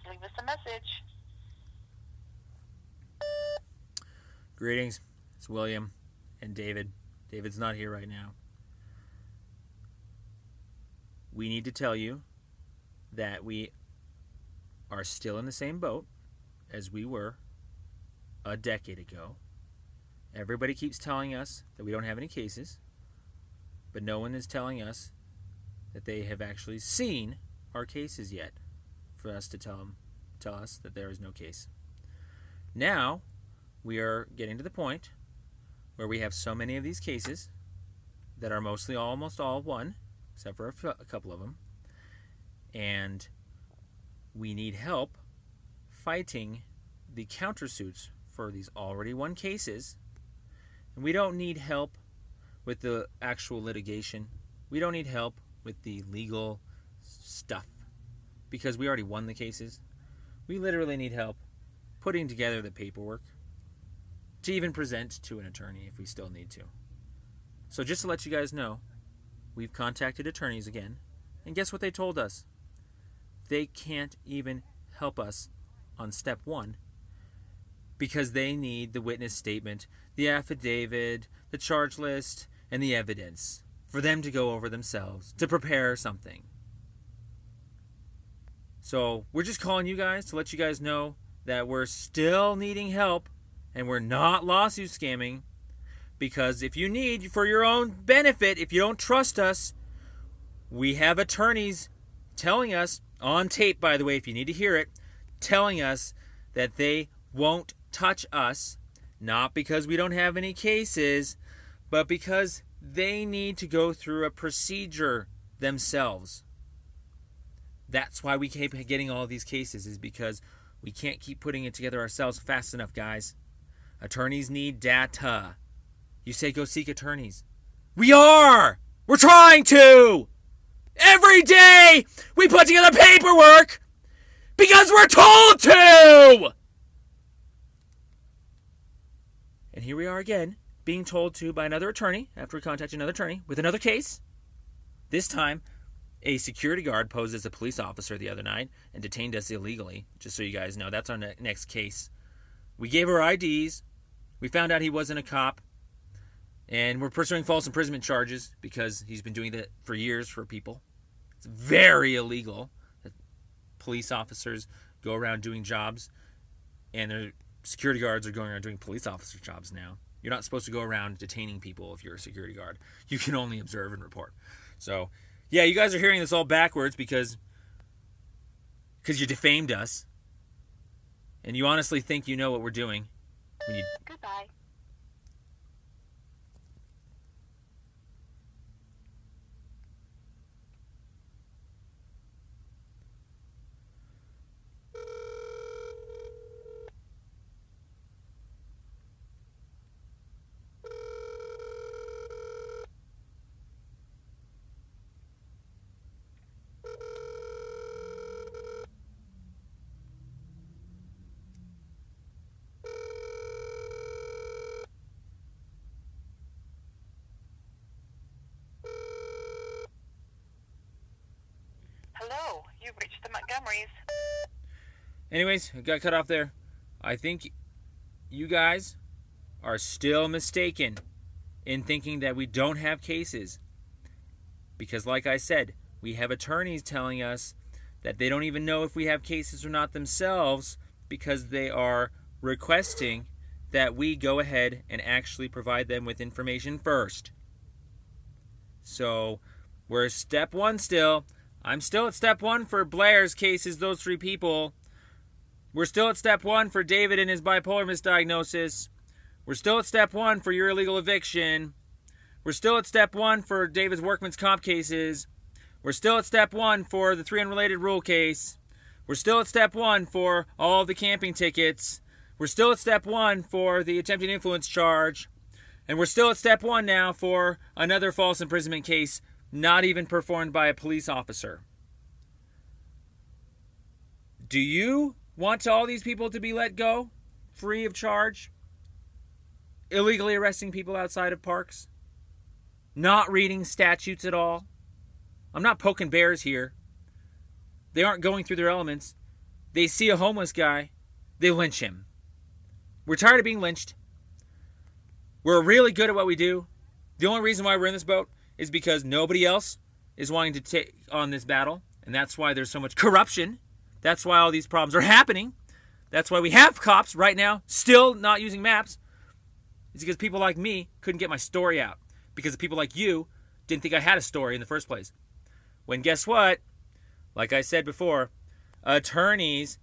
leave us a message. Greetings. It's William and David. David's not here right now. We need to tell you that we are still in the same boat as we were a decade ago. Everybody keeps telling us that we don't have any cases, but no one is telling us that they have actually seen our cases yet for us to tell us that there is no case. Now, we are getting to the point where we have so many of these cases that are mostly almost all won, except for a couple of them, and we need help fighting the countersuits for these already won cases. And we don't need help with the actual litigation. We don't need help with the legal stuff because we already won the cases. We literally need help putting together the paperwork to even present to an attorney if we still need to. So just to let you guys know, we've contacted attorneys again, and guess what they told us? They can't even help us on step one because they need the witness statement, the affidavit, the charge list, and the evidence for them to go over themselves, to prepare something. So we're just calling you guys to let you guys know that we're still needing help and we're not lawsuit scamming, because if you need, for your own benefit, if you don't trust us, we have attorneys telling us, on tape by the way, if you need to hear it, telling us that they won't touch us, not because we don't have any cases, but because they need to go through a procedure themselves. That's why we keep getting all these cases, is because we can't keep putting it together ourselves fast enough, guys. Attorneys need data. You say go seek attorneys. We are! We're trying to! Every day we put together paperwork because we're told to! And here we are again, being told to by another attorney, after we contacted another attorney, with another case. This time, a security guard posed as a police officer the other night and detained us illegally, just so you guys know. That's our next case. We gave her IDs. We found out he wasn't a cop. And we're pursuing false imprisonment charges because he's been doing that for years for people. It's very illegal that police officers go around doing jobs, and their security guards are going around doing police officer jobs now. You're not supposed to go around detaining people if you're a security guard. You can only observe and report. So, yeah, you guys are hearing this all backwards because you defamed us. And you honestly think you know what we're doing. When you... Goodbye. Hello, you've reached the Montgomerys. Anyways, it got cut off there. I think you guys are still mistaken in thinking that we don't have cases. Because like I said, we have attorneys telling us that they don't even know if we have cases or not themselves because they are requesting that we go ahead and actually provide them with information first. So, we're step one still. I'm still at step one for Blair's cases, those 3 people. We're still at step one for David and his bipolar misdiagnosis. We're still at step one for your illegal eviction. We're still at step one for David's workman's comp cases. We're still at step one for the 3 unrelated rule case. We're still at step one for all the camping tickets. We're still at step one for the attempted influence charge. And we're still at step one now for another false imprisonment case, not even performed by a police officer. Do you want all these people to be let go, free of charge? Illegally arresting people outside of parks? Not reading statutes at all? I'm not poking bears here. They aren't going through their elements. They see a homeless guy, they lynch him. We're tired of being lynched. We're really good at what we do. The only reason why we're in this boat is because nobody else is wanting to take on this battle. And that's why there's so much corruption. That's why all these problems are happening. That's why we have cops right now still not using maps. It's because people like me couldn't get my story out. Because people like you didn't think I had a story in the first place. When guess what? Like I said before, attorneys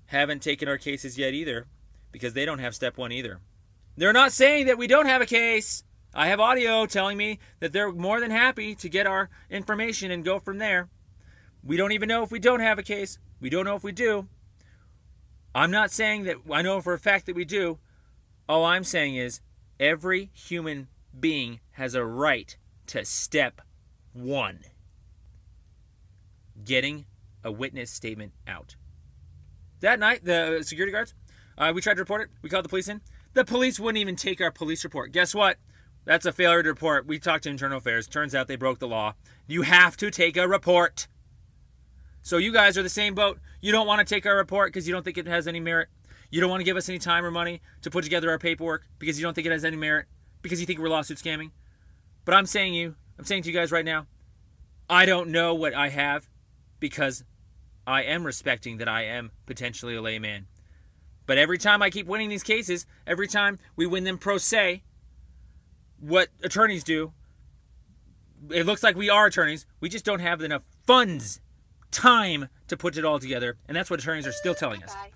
haven't taken our cases yet either. Because they don't have step one either. They're not saying that we don't have a case. I have audio telling me that they're more than happy to get our information and go from there. We don't even know if we don't have a case. We don't know if we do. I'm not saying that I know for a fact that we do. All I'm saying is every human being has a right to step one. Getting a witness statement out. That night, the security guards, we tried to report it. We called the police in. The police wouldn't even take our police report. Guess what? That's a failure to report. We talked to Internal Affairs. Turns out they broke the law. You have to take a report. So you guys are the same boat. You don't want to take our report because you don't think it has any merit. You don't want to give us any time or money to put together our paperwork because you don't think it has any merit, because you think we're lawsuit scamming. But I'm saying to you guys right now, I don't know what I have because I am respecting that I am potentially a layman. But every time I keep winning these cases, every time we win them pro se, what attorneys do, it looks like we are attorneys. We just don't have enough funds, time to put it all together. And that's what attorneys are still telling us. Bye.